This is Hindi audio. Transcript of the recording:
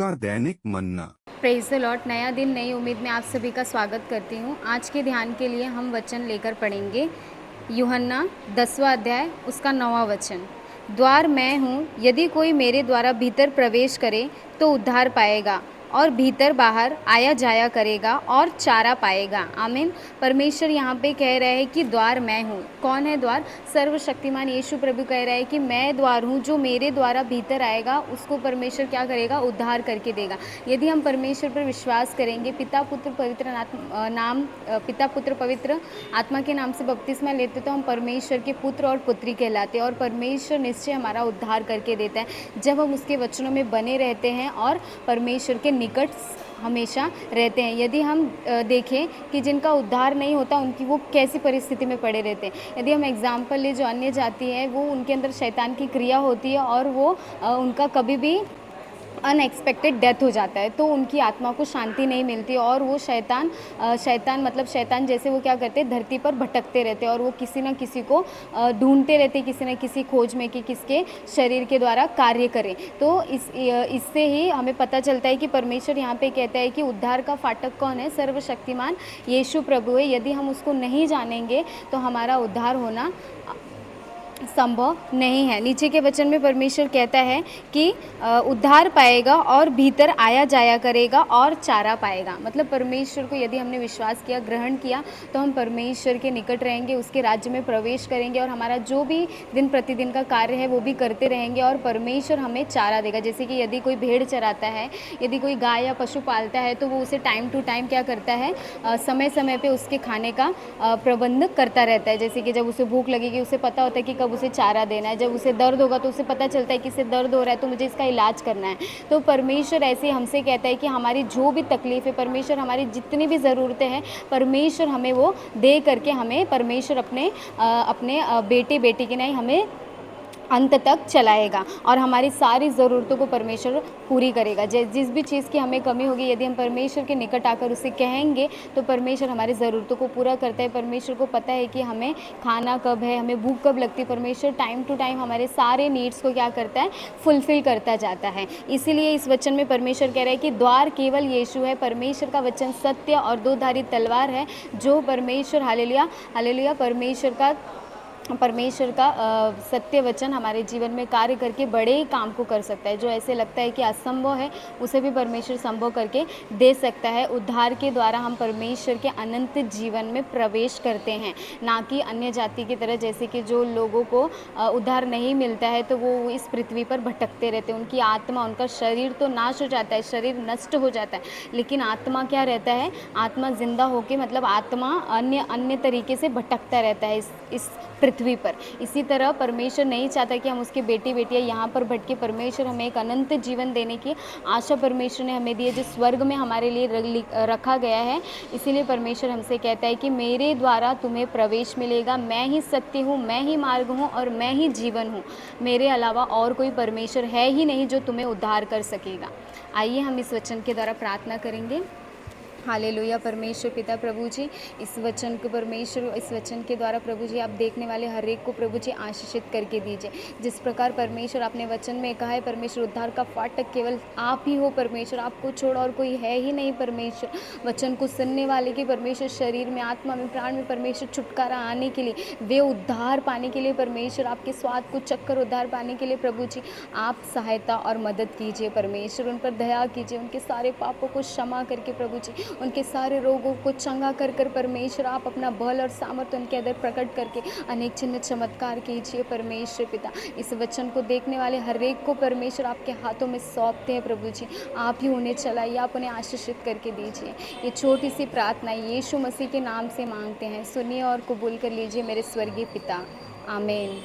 का दैनिक मन्ना। Praise the Lord. नया दिन नई उम्मीद में आप सभी का स्वागत करती हूँ। आज के ध्यान के लिए हम वचन लेकर पढ़ेंगे यूहन्ना 10वां अध्याय उसका 9वां वचन। द्वार मैं हूँ, यदि कोई मेरे द्वारा भीतर प्रवेश करे तो उद्धार पाएगा और भीतर बाहर आया जाया करेगा और चारा पाएगा। आमीन। परमेश्वर यहाँ पे कह रहे हैं कि द्वार मैं हूँ। कौन है द्वार? सर्वशक्तिमान यीशु प्रभु कह रहा है कि मैं द्वार हूँ, जो मेरे द्वारा भीतर आएगा उसको परमेश्वर क्या करेगा? उद्धार करके देगा। यदि हम परमेश्वर पर विश्वास करेंगे, पिता पुत्र पवित्र आत्मा के नाम से बपतिस्मा लेते तो हम परमेश्वर के पुत्र और पुत्री कहलाते, और परमेश्वर निश्चय हमारा उद्धार करके देता है जब हम उसके वचनों में बने रहते हैं और परमेश्वर के निकट हमेशा रहते हैं। यदि हम देखें कि जिनका उद्धार नहीं होता उनकी वो कैसी परिस्थिति में पड़े रहते हैं। यदि हम एग्जाम्पल ले, जो अन्य जाति है वो उनके अंदर शैतान की क्रिया होती है और वो उनका कभी भी अनएक्सपेक्टेड डेथ हो जाता है तो उनकी आत्मा को शांति नहीं मिलती और वो शैतान जैसे वो क्या करते हैं, धरती पर भटकते रहते हैं और वो किसी न किसी को ढूंढते रहते हैं, किसी न किसी खोज में कि किसके शरीर के द्वारा कार्य करें। तो इससे ही हमें पता चलता है कि परमेश्वर यहाँ पे कहता है कि उद्धार का फाटक कौन है? सर्वशक्तिमान यीशु प्रभु है। यदि हम उसको नहीं जानेंगे तो हमारा उद्धार होना संभव नहीं है। नीचे के वचन में परमेश्वर कहता है कि उद्धार पाएगा और भीतर आया जाया करेगा और चारा पाएगा। मतलब परमेश्वर को यदि हमने विश्वास किया, ग्रहण किया, तो हम परमेश्वर के निकट रहेंगे, उसके राज्य में प्रवेश करेंगे और हमारा जो भी दिन प्रतिदिन का कार्य है वो भी करते रहेंगे और परमेश्वर हमें चारा देगा। जैसे कि यदि कोई भेड़ चराता है, यदि कोई गाय या पशु पालता है तो वो उसे टाइम टू टाइम क्या करता है? समय समय पे उसके खाने का प्रबंध करता रहता है। जैसे कि जब उसे भूख लगेगी उसे पता होता है कि कब उसे चारा देना है, जब उसे दर्द होगा तो उसे पता चलता है कि इसे दर्द हो रहा है तो मुझे इसका इलाज करना है। तो परमेश्वर ऐसे हमसे कहता है कि हमारी जो भी तकलीफ़ है, परमेश्वर हमारी जितनी भी ज़रूरतें हैं, परमेश्वर हमें वो दे करके हमें परमेश्वर अपने बेटे बेटी के नहीं हमें अंत तक चलाएगा और हमारी सारी ज़रूरतों को परमेश्वर पूरी करेगा। जिस भी चीज़ की हमें कमी होगी, यदि हम परमेश्वर के निकट आकर उसे कहेंगे तो परमेश्वर हमारी ज़रूरतों को पूरा करता है। परमेश्वर को पता है कि हमें खाना कब है, हमें भूख कब लगती है। परमेश्वर टाइम टू टाइम हमारे सारे नीड्स को क्या करता है? फुलफ़िल करता जाता है। इसीलिए इस वचन में परमेश्वर कह रहा है कि द्वार केवल यीशु है। परमेश्वर का वचन सत्य और दो धारी तलवार है, जो परमेश्वर हालेलुया हालेलुया परमेश्वर का सत्य वचन हमारे जीवन में कार्य करके बड़े ही काम को कर सकता है। जो ऐसे लगता है कि असंभव है, उसे भी परमेश्वर संभव करके दे सकता है। उद्धार के द्वारा हम परमेश्वर के अनंत जीवन में प्रवेश करते हैं, ना कि अन्य जाति की तरह। जैसे कि जो लोगों को उद्धार नहीं मिलता है तो वो इस पृथ्वी पर भटकते रहते हैं। उनकी आत्मा, उनका शरीर तो नाश हो जाता है, शरीर नष्ट हो जाता है, लेकिन आत्मा क्या रहता है? आत्मा जिंदा होके, मतलब आत्मा अन्य तरीके से भटकता रहता है इस पृथ्वी पर। इसी तरह परमेश्वर नहीं चाहता कि हम उसके बेटी बेटियाँ यहाँ पर भटके। परमेश्वर हमें एक अनंत जीवन देने की आशा परमेश्वर ने हमें दी है, जो स्वर्ग में हमारे लिए रखा गया है। इसीलिए परमेश्वर हमसे कहता है कि मेरे द्वारा तुम्हें प्रवेश मिलेगा। मैं ही सत्य हूँ, मैं ही मार्ग हूँ और मैं ही जीवन हूँ। मेरे अलावा और कोई परमेश्वर है ही नहीं जो तुम्हें उद्धार कर सकेगा। आइए हम इस वचन के द्वारा प्रार्थना करेंगे। हालेलुया। परमेश्वर पिता प्रभु जी, इस वचन के द्वारा प्रभु जी आप देखने वाले हर एक को प्रभु जी आशीषित करके दीजिए। जिस प्रकार परमेश्वर आपने वचन में कहा है, परमेश्वर उद्धार का फाटक केवल आप ही हो परमेश्वर, आपको छोड़ और कोई है ही नहीं परमेश्वर। वचन को सुनने वाले की परमेश्वर शरीर में, आत्मा में, प्राण में परमेश्वर छुटकारा आने के लिए, वे उद्धार पाने के लिए परमेश्वर, आपके स्वाद को चक्कर उद्धार पाने के लिए प्रभु जी आप सहायता और मदद कीजिए परमेश्वर। उन पर दया कीजिए, उनके सारे पापों को क्षमा करके प्रभु जी उनके सारे रोगों को चंगा कर परमेश्वर आप अपना बल और सामर्थ्य उनके अंदर प्रकट करके अनेक चिन्ह चमत्कार कीजिए परमेश्वर पिता। इस वचन को देखने वाले हर एक को परमेश्वर आपके हाथों में सौंपते हैं प्रभु जी। आप ही उन्हें चलाइए, आप उन्हें आशीषित करके दीजिए। ये छोटी सी प्रार्थना यीशु मसीह के नाम से मांगते हैं, सुनिए और कबूल कर लीजिए मेरे स्वर्गीय पिता। आमीन।